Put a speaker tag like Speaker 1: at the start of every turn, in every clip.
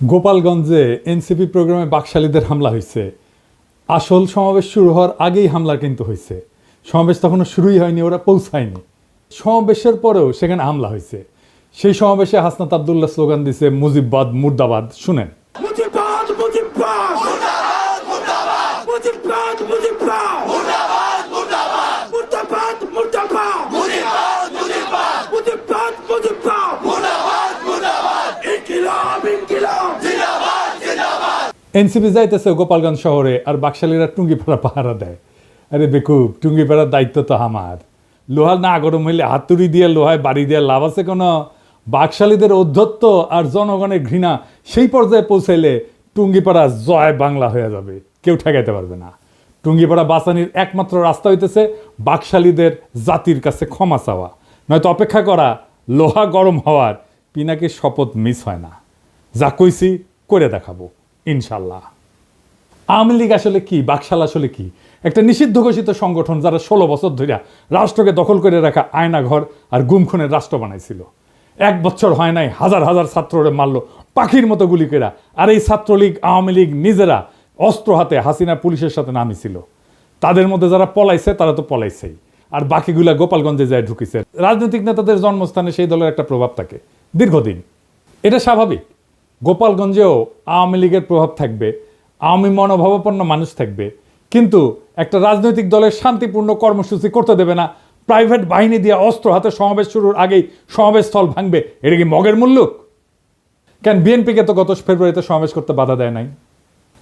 Speaker 1: গোপালগঞ্জে এনসিপি প্রোগ্রামে বাকশালীদের হামলা হয়েছে। আসল সমাবেশ শুরু হওয়ার আগেই হামলা কিন্তু হয়েছে। সমাবেশ তখনও শুরুই হয়নি, ওরা পৌঁছায়নি। সমাবেশের পরেও সেখানে হামলা হয়েছে। সেই সমাবেশে হাসনাত আবদুল্লাহ স্লোগান দিছে মুজিববাদ মুর্দাবাদ। শুনেন।
Speaker 2: মুজিববাদ মুজিববাদ মুর্দাবাদ মুর্দাবাদ মুজিববাদ মুজিববাদ মুর্দাবাদ মুর্দাবাদ মুর্দাবাদ মুর্দাবাদ মুজিববাদ মুজিববাদ মুজিববাদ মুজিববাদ মুর্দাবাদ মুর্দাবাদ ইনকিলাব ইনকিলাব জিন্দাবাদ জিন্দাবাদ।
Speaker 1: এনসিপি যাইতেছে গোপালগঞ্জ শহরে, আর বাকশালীরা টুঙ্গিপাড়া পাহারা দেয়। আরে বেকুব, টুঙ্গিপাড়ার দায়িত্ব তো আমার। লোহা না গরম হইলে হাতুড়ি দিয়ে লোহায় বাড়ি দিয়ে লাভ আছে কোনো? বাকশালীদের ঔদ্ধত্য আর জনগণের ঘৃণা সেই পর্যায়ে পৌঁছাইলে টুঙ্গিপাড়া জয় বাংলা হয়ে যাবে, কেউ ঠেকাইতে পারবে না। টুঙ্গিপাড়া বাঁচানির একমাত্র রাস্তা হইতেছে বাকশালীদের জাতির কাছে ক্ষমা চাওয়া, নয়তো অপেক্ষা করা লোহা গরম হওয়ার। পিনাকির শপথ মিস হয় না, যা কইছি করে দেখাবো ইনশাল্লাহ। আওয়ামী লীগ আসলে কি, বাকশাল আসলে কি? একটা নিষিদ্ধ ঘোষিত সংগঠন যারা 16 বছর ধরে রাষ্ট্রকে দখল করে রাখা আয়নাঘর আর গুমখুনের রাষ্ট্র বানাইছিল। 1 বছর হয় নাই হাজার হাজার ছাত্ররে মারলো পাখির মতো গুলি কেরা। আর এই ছাত্রলীগ আওয়ামী লীগ নিজেরা অস্ত্র হাতে হাসিনা পুলিশের সাথে নামিছিল। তাদের মধ্যে যারা পলাইছে তারা তো পলাইছেই, আর বাকিগুলা গোপালগঞ্জে যায় ঢুকিছে। রাজনৈতিক নেতাদের জন্মস্থানে সেই দলের একটা প্রভাব থাকে দীর্ঘদিন, এটা স্বাভাবিক। গোপালগঞ্জেও আওয়ামী লীগের প্রভাব থাকবে, আওয়ামী মনোভাবাপন্ন মানুষ থাকবে, কিন্তু একটা রাজনৈতিক দলের শান্তিপূর্ণ কর্মসূচি করতে দেবে না। প্রাইভেট বাহিনী দিয়ে অস্ত্র হাতে সমাবেশ শুরুর আগেই সমাবেশ স্থল ভাঙবে, এটা কি মগের মুল্লুক? কেন বিএনপিকে তো গত ফেব্রুয়ারিতে সমাবেশ করতে বাধা দেয় নাই?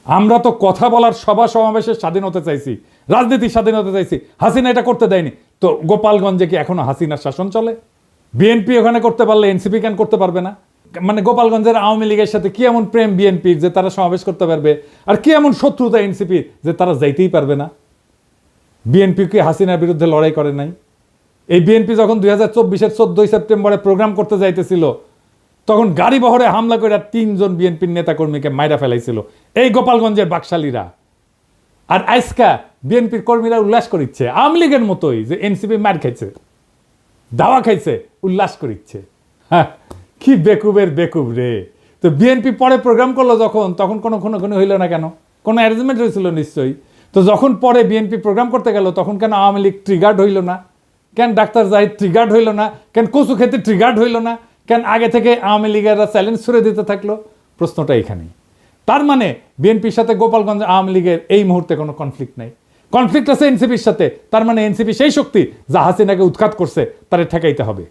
Speaker 1: আমরা তো কথা বলার সভা সমাবেশের স্বাধীনতা চাইছি, রাজনীতির স্বাধীনতা চাইছি। হাসিনা এটা করতে দেয়নি, তো গোপালগঞ্জে কি এখনো হাসিনার শাসন চলে? বিএনপি ওখানে করতে পারলে এনসিপি কেন করতে পারবে না? মানে গোপালগঞ্জের আওয়ামী লীগের সাথে কি এমন প্রেম বিএনপির যে তারা সমাবেশ করতে পারবে, আর কি এমন শত্রুতা এনসিপির যে তারা যাইতেই পারবে না? বিএনপি কি হাসিনার বিরুদ্ধে লড়াই করে নাই? এই বিএনপি যখন 2024-এর 14 সেপ্টেম্বরে প্রোগ্রাম করতে যাইতেছিল, তখন গাড়ি বহরে হামলা করে 3 জন বিএনপির নেতাকর্মীকে মাইরা ফেলাইছিল এই গোপালগঞ্জের বাকশালীরা। আর আজকা বিএনপির কর্মীরা উল্লাস করিচ্ছে আওয়ামী লীগের মতোই, যে এনসিপি মার খাইছে, দাওয়া খাইছে, উল্লাস করিচ্ছে। হ্যাঁ, কি বেকুবের বেকুব রে। তো বিএনপি পরে প্রোগ্রাম করলো যখন, তখন কোনো হইল না কেন? কোনো অ্যারেঞ্জমেন্ট হয়েছিল নিশ্চয়ই। তো যখন পরে বিএনপি প্রোগ্রাম করতে গেল, তখন কেন আওয়ামী লীগ ট্রিগার্ড হইল না? কেন ডাক্তার জাহিদ ট্রিগার্ড হইল না? কেন কচু খেতে ট্রিগার্ড হইল না? কেন আগে থেকে আওয়ামী লীগেরা চ্যালেঞ্জ ছুড়ে দিতে থাকলো? প্রশ্নটা এখানেই। তার মানে বিএনপির সাথে গোপালগঞ্জ আওয়ামী লীগের এই মুহূর্তে কোনো কনফ্লিক্ট নাই, কনফ্লিক্ট আছে এনসিপির সাথে। তার মানে এনসিপি সেই শক্তি যা হাসিনাকে উৎখাত করছে, তারে ঠেকাইতে হবে।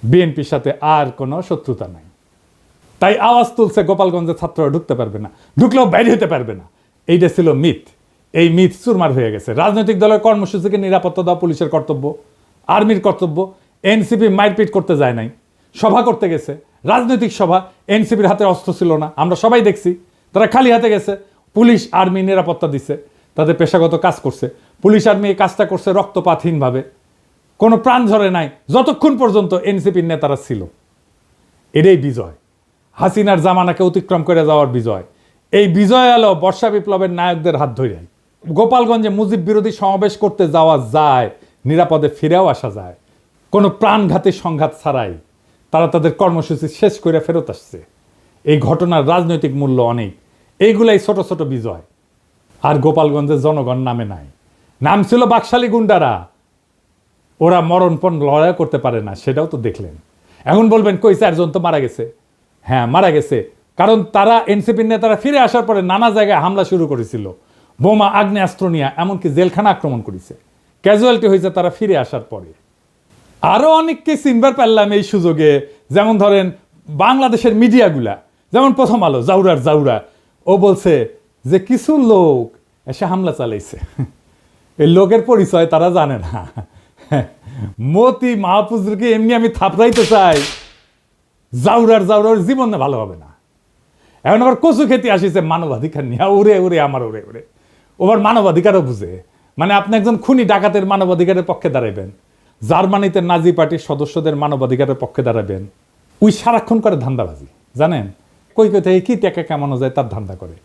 Speaker 1: বিএনপির সাথে আর কোনো শত্রুতা নাই। তাই আওয়াজ তুলছে গোপালগঞ্জের ছাত্ররা ঢুকতে পারবে না, ঢুকলেও বাইরে হতে পারবে না। এইটা ছিল মিথ। এই মিথ চুরমার হয়ে গেছে। রাজনৈতিক দলের কর্মসূচিকে নিরাপত্তা দেওয়া পুলিশের কর্তব্য, আর্মির কর্তব্য। এনসিপি মারপিট করতে যায় নাই, সভা করতে গেছে, রাজনৈতিক সভা। এনসিপির হাতে অস্ত্র ছিল না, আমরা সবাই দেখছি। তারা খালি হাতে গেছে, পুলিশ আর্মি নিরাপত্তা দিচ্ছে, তাদের পেশাগত কাজ করছে। পুলিশ আর্মি এই কাজটা করছে রক্তপাতহীনভাবে, কোনো প্রাণ ঝরে নাই, যতক্ষণ পর্যন্ত এনসিপির নেতারা ছিল। এটাই বিজয়, হাসিনার জামানাকে অতিক্রম করে যাওয়ার বিজয়। এই বিজয় এলো বর্ষা বিপ্লবের নায়কদের হাত ধরে। গোপালগঞ্জে মুজিব বিরোধী সমাবেশ করতে যাওয়া যায়, নিরাপদে ফিরেও আসা যায়, কোনো প্রাণঘাতী সংঘাত ছাড়াই। তারা তাদের কর্মসূচি শেষ করে ফেরত আসছে। এই ঘটনার রাজনৈতিক মূল্য অনেক। এইগুলাই ছোট ছোট বিজয়। আর গোপালগঞ্জের জনগণ নামে নাই, নাম ছিল বাকশালী গুন্ডারা। ওরা মরণপণ লড়াই করতে পারে না, সেটাও তো দেখলেন। এখন বলবেন কই 4 জন তো মারা গেছে। হ্যাঁ, মারা গেছে, কারণ তারা এনসিপির নেতারা ফিরে আসার পরে নানা জায়গায় হামলা শুরু করেছিল, বোমা আগ্নেয়াস্ত্র নিয়ে, এমনকি জেলখানা আক্রমণ করেছে। ক্যাজুয়ালিটি হয়েছে তারা ফিরে আসার পরে। আরও অনেককে চিনবার পারলাম এই সুযোগে। যেমন ধরেন বাংলাদেশের মিডিয়াগুলা, যেমন প্রথম আলো, জাউরা, ও বলছে যে কিছু লোক এসে হামলা চালাইছে। এই লোকের পরিচয় তারা জানে না। মতি মাহফুজকে এমনি আমি থাপড়াইতে চাই, জাউরার জীবন ভালো হবে না। এখন আবার কচু খেতে আসিছে মানবাধিকার নিয়ে, ওরে আমার ওরে ওবার মানবাধিকারও বুঝে। মানে আপনি একজন খুনি ডাকাতের মানবাধিকারের পক্ষে দাঁড়াইবেন, জার্মানিতে নাজি পার্টির সদস্যদের মানবাধিকারের পক্ষে দাঁড়াবেন। ওই সারাক্ষণ করে ধান্দাবাজি, জানেন? কই থেকে কি টাকা কামানো যায় তার ধান্দা করে।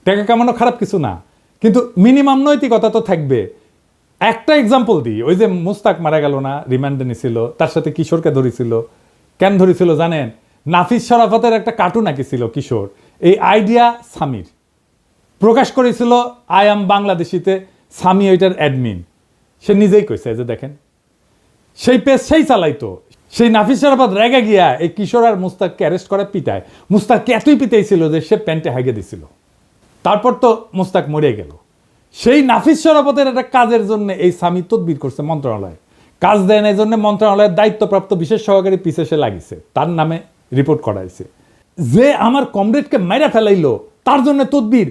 Speaker 1: টাকা কামানো খারাপ কিছু না, কিন্তু মিনিমাম নৈতিকতা তো থাকবে। একটা এক্সাম্পল দিই, ওই যে মুস্তাক মারা গেল না, রিমান্ডে নিছিল, তার সাথে কিশোরকে ধরেছিল। কেন ধরেছিল জানেন? নাফিস শরাফতের একটা কার্টুন আঁকিছিল কিশোর, এই আইডিয়া সামির প্রকাশ করেছিল আই এম বাংলাদেশিতে, সামি ওইটার অ্যাডমিন, সে নিজেই কইছে যে দেখেন সেই পেজ সেই চালাইতো। সেই নাফিস শরাফত রেগে গিয়া এই কিশোর আর মুস্তাককে অ্যারেস্ট করে পিটায়। মুস্তাককে এতই পিটাইছিল যে সে প্যান্টে হাগে দিছিল। তারপর তো মুস্তাক মরে গেল। সেই নাফিস শরাফতের একটা কাজের জন্য এই সামি তদবির করছে মন্ত্রণালয়ে, কাজ দেয় না এই জন্য মন্ত্রণালয়ের দায়িত্বপ্রাপ্ত বিশেষ সহকারী পিছে সে লাগিছে, তার নামে রিপোর্ট করাইছে। যে আমার কমরেডকে মাইরা ফেলাইলো তার জন্য তদবির,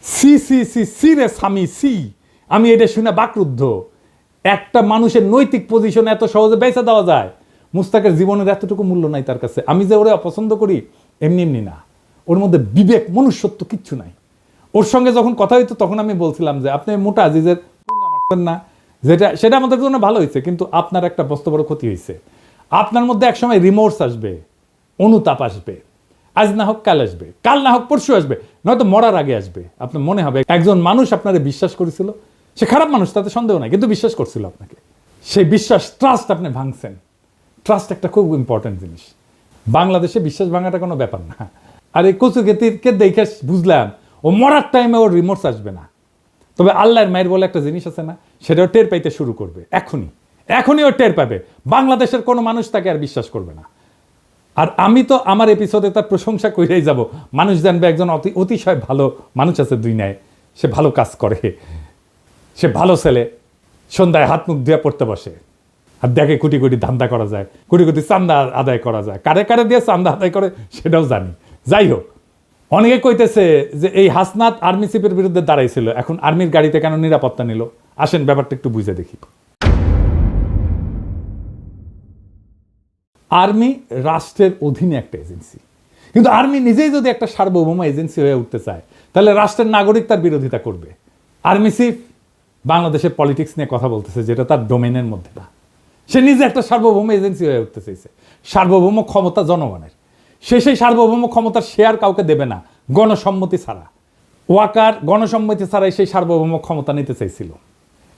Speaker 1: সি সি সি সি রে সামি সি। আমি এটা শুনে বাকরুদ্ধ। একটা মানুষের নৈতিক পজিশন এত সহজে বেঁচে দেওয়া যায়? মুস্তাকের জীবনের এতটুকু মূল্য নাই তার কাছে। আমি যে ওরে অপছন্দ করি এমনি এমনি না, ওর মধ্যে বিবেক মনুষ্যত্ব কিচ্ছু নাই। ওর সঙ্গে যখন কথা হইতো তখন আমি বলছিলাম যে আপনি মোটা আজিজের মারছেন না, সেটা আমাদের জন্য ভালো হয়েছে, কিন্তু আপনার একটা বস্ত বড় ক্ষতি হয়েছে। আপনার মধ্যে একসময় রিমোর্স আসবে, অনুতাপ আসবে, আজ না হোক কাল আসবে, কাল না হোক পরশু আসবে, নয়তো মরার আগে আসবে। আপনার মনে হবে একজন মানুষ আপনারে বিশ্বাস করেছিল, সে খারাপ মানুষ তাতে সন্দেহ নাই, কিন্তু বিশ্বাস করছিল আপনাকে। সেই বিশ্বাস, ট্রাস্ট আপনি ভাঙছেন। ট্রাস্ট একটা খুব ইম্পর্টেন্ট জিনিস। বাংলাদেশে বিশ্বাস ভাঙাটা কোনো ব্যাপার না। আর এই কচুকেতিকে দেখে বুঝলাম ও মরার টাইমে ওর রিমোর্স আসবে না। তবে আল্লাহর মায়ের বলে একটা জিনিস আছে না, সেটাও টের পাইতে শুরু করবে এখনই ও টের পাবে। বাংলাদেশের কোনো মানুষ তাকে আর বিশ্বাস করবে না। আর আমি তো আমার এপিসোডে তার প্রশংসা করেই যাব। মানুষ জানবে একজন অতিশয় ভালো মানুষ আছে দুনিয়ায়, সে ভালো কাজ করে, সে ভালো ছেলে, সন্ধ্যায় হাত মুখ ধুয়ে পড়তে বসে আর দেখে কোটি কোটি ধান্দা করা যায়, কোটি কোটি চান্দা আদায় করা যায়। কারে কারে দিয়ে চান্দা আদায় করে সেটাও জানি। যাই হোক, অনেকে কইতেছে যে এই হাসনাত আর্মি চিফের বিরুদ্ধে দাঁড়াইছিল, এখন আর্মির গাড়িতে কেন নিরাপত্তা নিল? আসেন ব্যাপারটা একটু বুঝে দেখি। আর্মি রাষ্ট্রের অধীনে একটা এজেন্সি, কিন্তু আর্মি নিজেই যদি একটা সার্বভৌম এজেন্সি হয়ে উঠতে চায় তাহলে রাষ্ট্রের নাগরিক তার বিরোধিতা করবে। আর্মি চিফ বাংলাদেশের পলিটিক্স নিয়ে কথা বলতেছে, যেটা তার ডোমেনের মধ্যে না। সে নিজে একটা সার্বভৌম এজেন্সি হয়ে উঠতে চাইছে। সার্বভৌম ক্ষমতা জনগণের, সেই সার্বভৌম ক্ষমতার শেয়ার কাউকে দেবে না গণসম্মতি ছাড়া। ওয়াকার গণসম্মতি ছাড়াই সেই সার্বভৌম ক্ষমতা নিতে চাইছিল।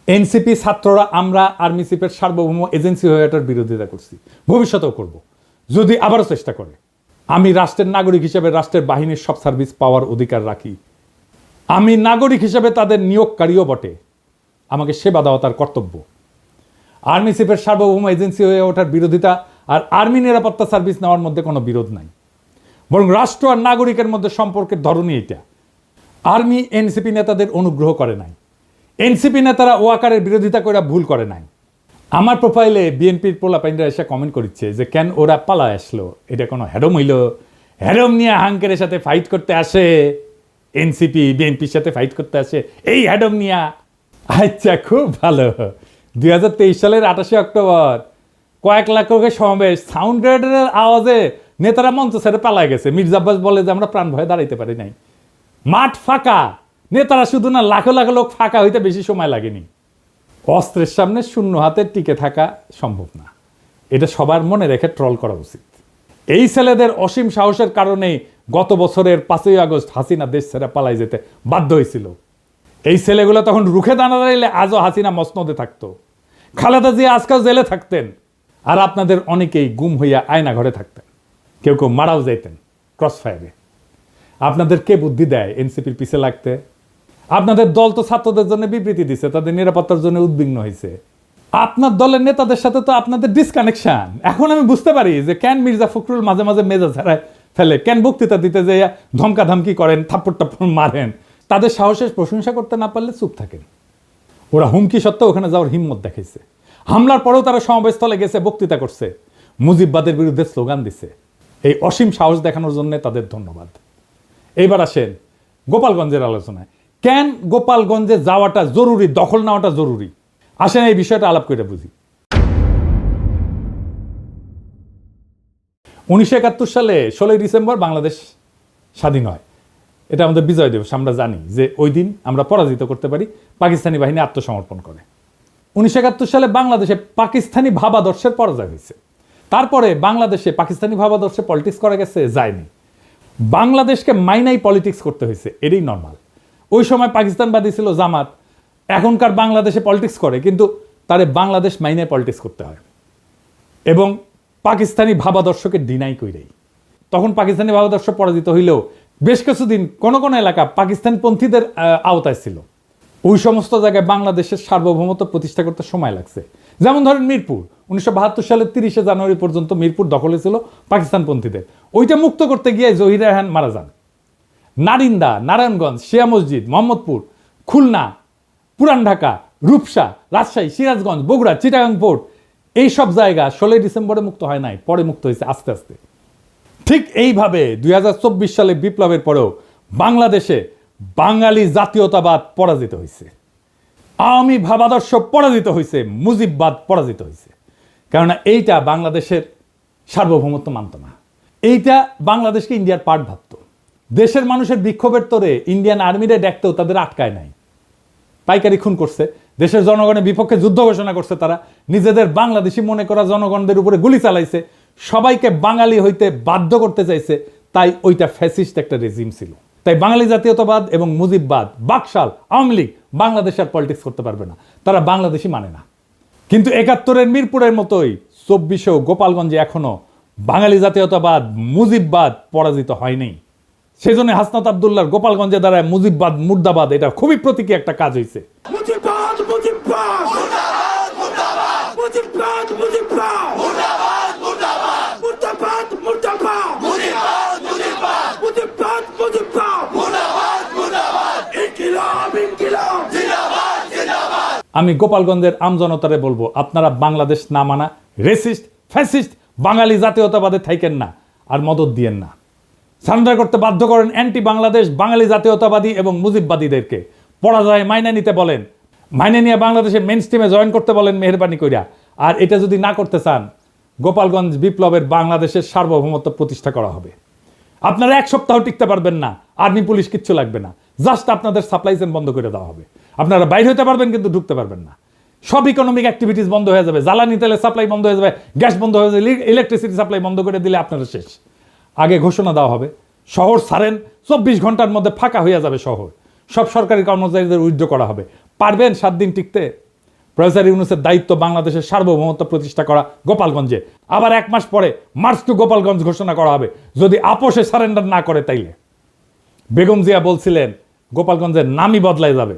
Speaker 1: এনসিপি ছাত্ররা আমরা আর্মি চিফের সার্বভৌম এজেন্সি হয়ে এটার বিরোধিতা করছি, ভবিষ্যতেও করব যদি আবারও চেষ্টা করে। আমি রাষ্ট্রের নাগরিক হিসেবে রাষ্ট্রের বাহিনীর সব সার্ভিস পাওয়ার অধিকার রাখি। আমি নাগরিক হিসেবে তাদের নিয়োগকারীও বটে, আমাকে সেবা দেওয়া তার কর্তব্য। আর্মি চিফের সার্বভৌম এজেন্সি হয়ে ওঠার বিরোধিতা আর আর্মি নিরাপত্তা সার্ভিস নেওয়ার মধ্যে কোনো বিরোধ নাই, বরং রাষ্ট্র আর নাগরিকের মধ্যে সম্পর্কের ধরনই এটা। আর্মি এনসিপি নেতাদের অনুগ্রহ করে নাই, এনসিপি নেতারা ওয়াকারের বিরোধিতা করে ভুল করে নাই। আমার প্রোফাইলে বিএনপির পোলাপাইনরা এসে কমেন্ট করছে যে কেন ওরা পালায় আসলো, এটা কোনো হ্যাডম হইল? হ্যাডম নিয়ে হাঙ্কের সাথে ফাইট করতে আসে এনসিপি, বিএনপির সাথে ফাইট করতে আসে এই হ্যাডম নিয়া। আচ্ছা, খুব ভালো। 2023 সালের 28 অক্টোবর কয়েক লাখ লোকের সমাবেশ, সাউন্ড গ্রেডের আওয়াজে নেতারা মঞ্চ ছেড়ে পালায় গেছে। মির্জা আব্বাস বলে যে আমরা প্রাণ ভয়ে দাঁড়াইতে পারি নাই। মাঠ ফাঁকা, নেতারা শুধু না লাখো লাখো লোক ফাঁকা হইতে বেশি সময় লাগেনি। অস্ত্রের সামনে শূন্য হাতে টিকে থাকা সম্ভব না, এটা সবার মনে রেখে ট্রল করা উচিত। এই ছেলেদের অসীম সাহসের কারণে গত বছরের 5ই আগস্ট হাসিনা দেশ ছেড়ে পালাই যেতে বাধ্য হয়েছিল। এই ছেলেগুলো তখন রুখে দাঁড়াইলে আজও হাসিনা মসনদে থাকতো, খালেদা জিয়া আজকাল জেলে থাকতেন, আর আপনাদের অনেকেই গুম হইয়া আয়না ঘরে থাকতেন, কেউ কেউ মারাও যাইতেন ক্রস ফায়ারে। আপনাদের কে বুদ্ধি দেয় এনসিপির পিছে লাগতে? আপনাদের দল তো ছাত্রদের জন্য বিবৃতি দিছে, তাদের নিরাপত্তার জন্য উদ্বিগ্ন হয়েছে। আপনার দলের নেতাদের সাথে তো আপনাদের ডিসকানেকশন। এখন আমি বুঝতে পারি যে কেন মির্জা ফখরুল মাঝে মাঝে মেজাজ হারায় ফেলে, কেন বক্তৃতা দিতে যে ধমকা ধমকি করেন, থাপ্পড় টাপ্পড় মারেন। তাদের সাহসের প্রশংসা করতে না পারলে চুপ থাকেন। ওরা হুমকি সত্ত্বেও ওখানে যাওয়ার হিম্মত দেখাইছে। হামলার পরেও তারা সমাবেশস্থলে গেছে, বক্তৃতা করছে, মুজিববাদের বিরুদ্ধে স্লোগান দিছে। এই অসীম সাহস দেখানোর জন্য তাদের ধন্যবাদ। এইবার আসেন গোপালগঞ্জের আলোচনায়। কেন গোপালগঞ্জে যাওয়াটা জরুরি, দখল নেওয়াটা জরুরি? আসেন এই বিষয়টা আলাপ করে বুঝি। 1971 সালে 16ই ডিসেম্বর বাংলাদেশ স্বাধীন হয়। এটা আমাদের বিজয় দিবস। আমরা জানি যে ওই দিন আমরা পরাজিত করতে পারি, পাকিস্তানি বাহিনী আত্মসমর্পণ করে। 1971 সালে বাংলাদেশে পাকিস্তানি ভাবাদর্শের পরাজয় হয়েছে। তারপরে বাংলাদেশে পাকিস্তানি ভাবাদর্শে পলিটিক্স করা গেছে, যায়নি। বাংলাদেশকে মাইনাই পলিটিক্স করতে হয়েছে, এটাই নর্মাল। ওই সময় পাকিস্তানবাদী ছিল জামাত, এখনকার বাংলাদেশে পলিটিক্স করে, কিন্তু তারে বাংলাদেশ মাইনাই পলিটিক্স করতে হয় এবং পাকিস্তানি ভাবাদর্শকে ডিনাই কইরাই। তখন পাকিস্তানি ভাবাদর্শ পরাজিত হইলেও বেশ কিছুদিন কোন কোন এলাকা পাকিস্তানপন্থীদের আওতায় ছিল। ওই সমস্ত জায়গায় বাংলাদেশের সার্বভৌমত্ব প্রতিষ্ঠা করতে সময় লাগছে। যেমন ধরেন মিরপুর 1972 সালের 30শে জানুয়ারি পর্যন্ত মিরপুর দখলে ছিল পাকিস্তানপন্থীদের। ওইটা মুক্ত করতে গিয়ে জহির রায়হান মারা যান। নারিন্দা, নারায়ণগঞ্জ, শিয়া মসজিদ, মোহাম্মদপুর, খুলনা, পুরান ঢাকা, রূপসা, রাজশাহী, সিরাজগঞ্জ, বগুড়া, চিটাগাং পোর্ট, এই সব জায়গা 16 ডিসেম্বরে মুক্ত হয় নাই, পরে মুক্ত হয়েছে আস্তে আস্তে। ঠিক এইভাবে 2024 সালে বিপ্লবের পরেও বাংলাদেশে বাঙালি জাতীয়তাবাদ পরাজিত হয়েছে, আওয়ামী ভাবাদর্শ পরাজিত হয়েছে, মুজিববাদ পরাজিত হয়েছে। কেননা এইটা বাংলাদেশের সার্বভৌমত্ব মানত না, এইটা বাংলাদেশকে ইন্ডিয়ার পার্ট ভাবত। দেশের মানুষের বিক্ষোভের তোরে ইন্ডিয়ান আর্মিরে ডাকতেও তাদের আটকায় নাই, পাইকারি খুন করছে, দেশের জনগণের বিপক্ষে যুদ্ধ ঘোষণা করছে, তারা নিজেদের বাংলাদেশি মনে করা জনগণদের উপরে গুলি চালাইছে, সবাইকে বাঙালি হইতে বাধ্য করতে চাইছে। তাই ওইটা ফ্যাসিস্ট একটা রেজিম ছিল। তাই বাঙালি জাতীয়তাবাদ এবং মুজিববাদ, বাকশাল, আওয়ামী লীগ বাংলাদেশের পলিটিক্স করতে পারবে না, তারা বাংলাদেশি মানে না। কিন্তু 71-এর মিরপুরের মতোই 24-এও গোপালগঞ্জে এখনো বাঙালি জাতীয়তাবাদ, মুজিববাদ পরাজিত হয়নি। সেজন্য হাসনাত আব্দুল্লাহর গোপালগঞ্জে দাঁড়ায় মুজিববাদ মুর্দাবাদ, এটা খুবই প্রতীকী একটা কাজ হয়েছে।
Speaker 2: মুজিববাদ মুজিববাদ মুর্দাবাদ মুর্দাবাদ মুজিববাদ মুজিববাদ মুর্দাবাদ মুর্দাবাদ মুর্দাবাদ মুর্দাবাদ মুজিববাদ মুজিববাদ মুজিববাদ মুজিববাদ মুর্দাবাদ মুর্দাবাদ ইনকিলাব ইনকিলাব জিন্দাবাদ জিন্দাবাদ।
Speaker 1: আমি গোপালগঞ্জের আমজনতারে বলবো, আপনারা বাংলাদেশ না মানা রেসিস্ট, ফ্যাসিস্ট বাঙালি জাতীয়তাবাদে থাকেন না, আর মদত দিয়েন না। সারেন্ডার করতে বাধ্য করেন অ্যান্টি বাংলাদেশ বাঙালি জাতীয়তাবাদী এবং মুজিববাদীদেরকে। পরাজয় মাইনে নিতে বলেন, মাইনে নিয়ে বাংলাদেশের মেইন স্ট্রিমে জয়েন করতে বলেন মেহেরবানি কইরা। আর এটা যদি না করতে চান, গোপালগঞ্জ বিপ্লবের বাংলাদেশের সার্বভৌমত্ব প্রতিষ্ঠা করা হবে। আপনারা এক সপ্তাহ টিকতে পারবেন না, আর্মি পুলিশ কিচ্ছু লাগবে না, জাস্ট আপনাদের সাপ্লাই চেইন বন্ধ করে দেওয়া হবে। আপনারা বাইরে হতে পারবেন কিন্তু ঢুকতে পারবেন না। সব ইকোনমিক অ্যাক্টিভিটিস বন্ধ হয়ে যাবে, জ্বালানি তেলের সাপ্লাই বন্ধ হয়ে যাবে, গ্যাস বন্ধ হয়ে যাবে, ইলেকট্রিসিটি সাপ্লাই বন্ধ করে দিলে আপনারা শেষ। আগে ঘোষণা দেওয়া হবে, শহর ছাড়েন, 24 ঘন্টার মধ্যে ফাঁকা হয়ে যাবে শহর, সব সরকারি কর্মচারীদের উইথড্র করা হবে। পারবেন 7 দিন টিকতে? প্রফেসর ইউনূসের দায়িত্ব বাংলাদেশের সার্বভৌমত্ব প্রতিষ্ঠা করা গোপালগঞ্জে। আবার 1 মাস পরে মার্চ টু গোপালগঞ্জ ঘোষণা করা হবে, যদি আপোষে সারেন্ডার না করে তাইলে। বেগম জিয়া বলছিলেন গোপালগঞ্জের নামই বদলায় যাবে,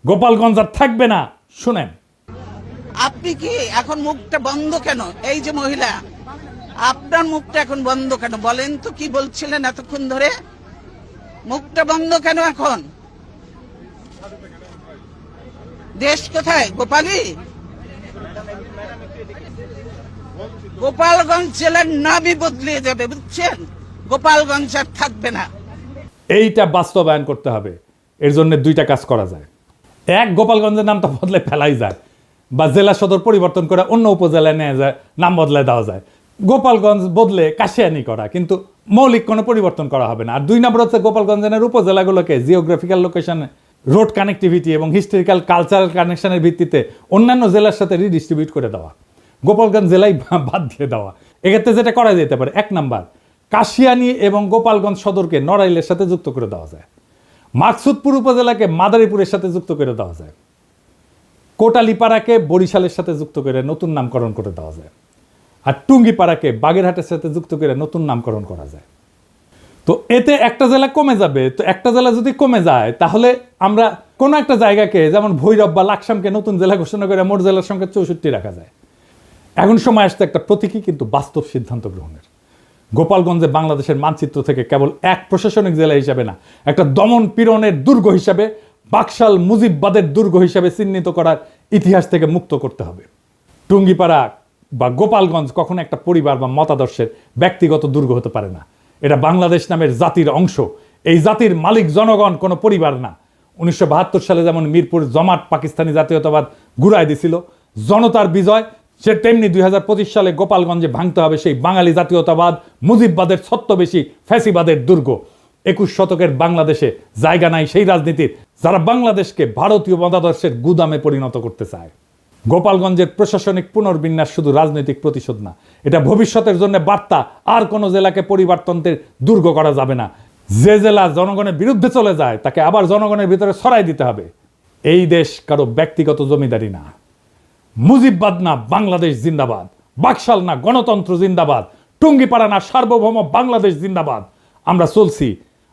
Speaker 1: গোপালগঞ্জ আর থাকবে না। শুনেন,
Speaker 3: আপনি কি এখন মুখটা বন্ধ কেন? এই যে মহিলা, আপনার মুখটা এখন বন্ধ কেন বলেন তো? কি বলছিলেন এতক্ষণ ধরে? মুখটা বন্ধ কেন এখন? দেশ কোথায়? গোপালী? গোপালগঞ্জ জেলার নামই বদলে যাবে, বুঝছেন? গোপালগঞ্জ আর থাকবে না।
Speaker 1: এইটা বাস্তবায়ন করতে হবে। এর জন্য 2টা কাজ করা যায়। এক, গোপালগঞ্জের নামটা বদলে ফেলাই যায়, বা জেলা সদর পরিবর্তন করে অন্য উপজেলায় নেওয়া যায়, নাম বদলায় দেওয়া যায়। গোপালগঞ্জ বদলে কাশিয়ানি করা, কিন্তু মৌলিক কোনো পরিবর্তন করা হবে না। আর 2 নম্বর হচ্ছে গোপালগঞ্জের উপজেলাগুলোকে জিওগ্রাফিক্যাল লোকেশন, রোড কানেক্টিভিটি এবং হিস্টোরিক্যাল কালচারাল কানেকশনের ভিত্তিতে অন্যান্য জেলার সাথে রিডিস্ট্রিবিউট করে দেওয়া, গোপালগঞ্জ জেলায় বাদ দিয়ে দেওয়া। এক্ষেত্রে যেটা করা যেতে পারে, 1 নাম্বার, কাশিয়ানি এবং গোপালগঞ্জ সদরকে নড়াইলের সাথে যুক্ত করে দেওয়া যায়, মাকসুদপুর উপজেলাকে মাদারীপুরের সাথে যুক্ত করে দেওয়া যায়, কোটালীপাড়াকে বরিশালের সাথে যুক্ত করে নতুন নামকরণ করে দেওয়া যায়, আর টুঙ্গিপাড়াকে বাগেরহাটের সাথে যুক্ত করে নতুন নামকরণ করা যায়। তো এতে একটা জেলা কমে যাবে। তো একটা জেলা যদি কমে যায়, তাহলে আমরা কোনো একটা জায়গাকে, যেমন ভৈরব বা লাকসামকে নতুন জেলা ঘোষণা করে মোট জেলার সংখ্যা 64 রাখা যায়। এখন সময় আসছে একটা প্রতীকী কিন্তু বাস্তব সিদ্ধান্ত গ্রহণের। গোপালগঞ্জে বাংলাদেশের মানচিত্র থেকে কেবল এক প্রশাসনিক জেলা হিসাবে না, একটা দমন পীড়নের দুর্গ হিসাবে, বাকশাল মুজিববাদের দুর্গ হিসাবে চিহ্নিত করার ইতিহাস থেকে মুক্ত করতে হবে। টুঙ্গিপাড়া বা গোপালগঞ্জ কখনো একটা পরিবার বা মতাদর্শের ব্যক্তিগত দুর্গ হতে পারে না। এটা বাংলাদেশ নামের জাতির অংশ। এই জাতির মালিক জনগণ, কোনো পরিবার না। 1972 সালে যেমন মিরপুর জমাট পাকিস্তানি জাতীয়তাবাদ ঘুরায় দিছিল, জনতার বিজয়, সে তেমনি 2025 সালে গোপালগঞ্জে ভাঙতে হবে সেই বাঙালি জাতীয়তাবাদ, মুজিববাদের ছত্রবেশী ফ্যাসিবাদের দুর্গ। 21 শতকের বাংলাদেশে জায়গা নাই সেই রাজনীতির, যারা বাংলাদেশকে ভারতীয় মতাদর্শের গুদামে পরিণত করতে চায়। গোপালগঞ্জের প্রশাসনিক পুনর্বিন্যাস শুধু রাজনৈতিক প্রতিশোধ না, এটা ভবিষ্যতের জন্য বার্তা। আর কোনো জেলাকে পরিবারতন্ত্রের দুর্গ করা যাবে না। যে জেলা জনগণের বিরুদ্ধে চলে যায়, তাকে আবার জনগণের ভিতরে ছড়াই দিতে হবে। এই দেশ কারো ব্যক্তিগত জমিদারি না। মুজিববাদ না বাংলাদেশ জিন্দাবাদ, বাকশাল না গণতন্ত্র জিন্দাবাদ, টুঙ্গিপাড়া না সার্বভৌম বাংলাদেশ জিন্দাবাদ। আমরা চলছি,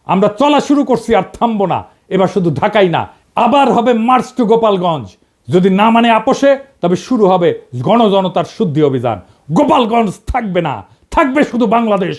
Speaker 1: আমরা চলা শুরু করছি, আর থামবো না। এবার শুধু ঢাকাই না, আবার হবে মার্চ টু গোপালগঞ্জ। যদি না মানে আপোষে, তবে শুরু হবে গণজনতার শুদ্ধি অভিযান। গোপালগঞ্জ থাকবে না, থাকবে শুধু বাংলাদেশ।